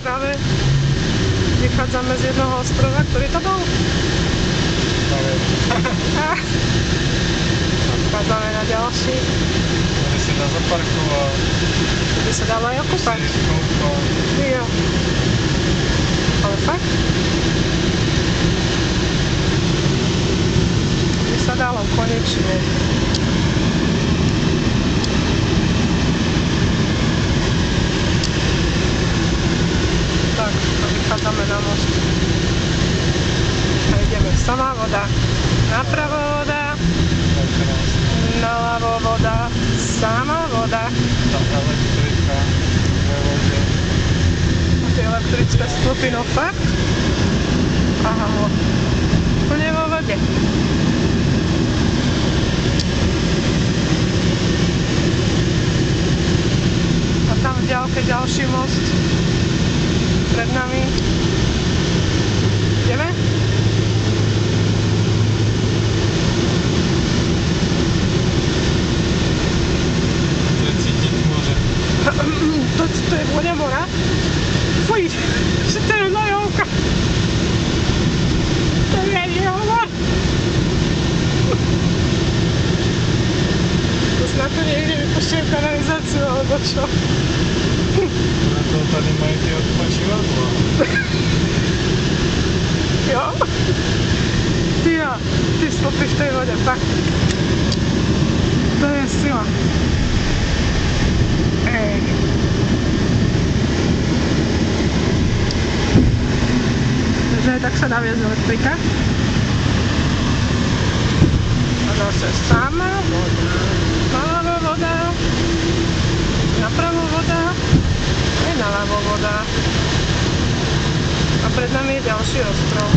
práve vychádzame z jednoho ostrova, ktorý to bol? Vychádzame na ďalší. Tady sa dá zaparkovať. Tu by sa dalo aj okúpať. Jo. Ale fakt? By sa dalo konečne. Tak, a vychádzame na most. A ideme sama voda. Napravo voda. Naľavo voda. Sama voda. Tá elektrika ve vode. A tie elektrické stĺpy, no fakt? Aha, úplne vo vode. A tam v ďalke ďalší most. Pred nami. Ideme? To je vôňa mora? Fuj, že to je nojovka. To je jova. To snad to niekde vypúšťajú kanalizáciu, alebo čo? Na to tady majú tie odpočívadla. Jo? Ty stopy v tej vode, fakt. To je sila. Ej. Takže tak sa dá viesť elektrika. A zase sama voda. Naľavo voda. Napravo voda. Aj naľavo voda. A pred nami je ďalší ostrov.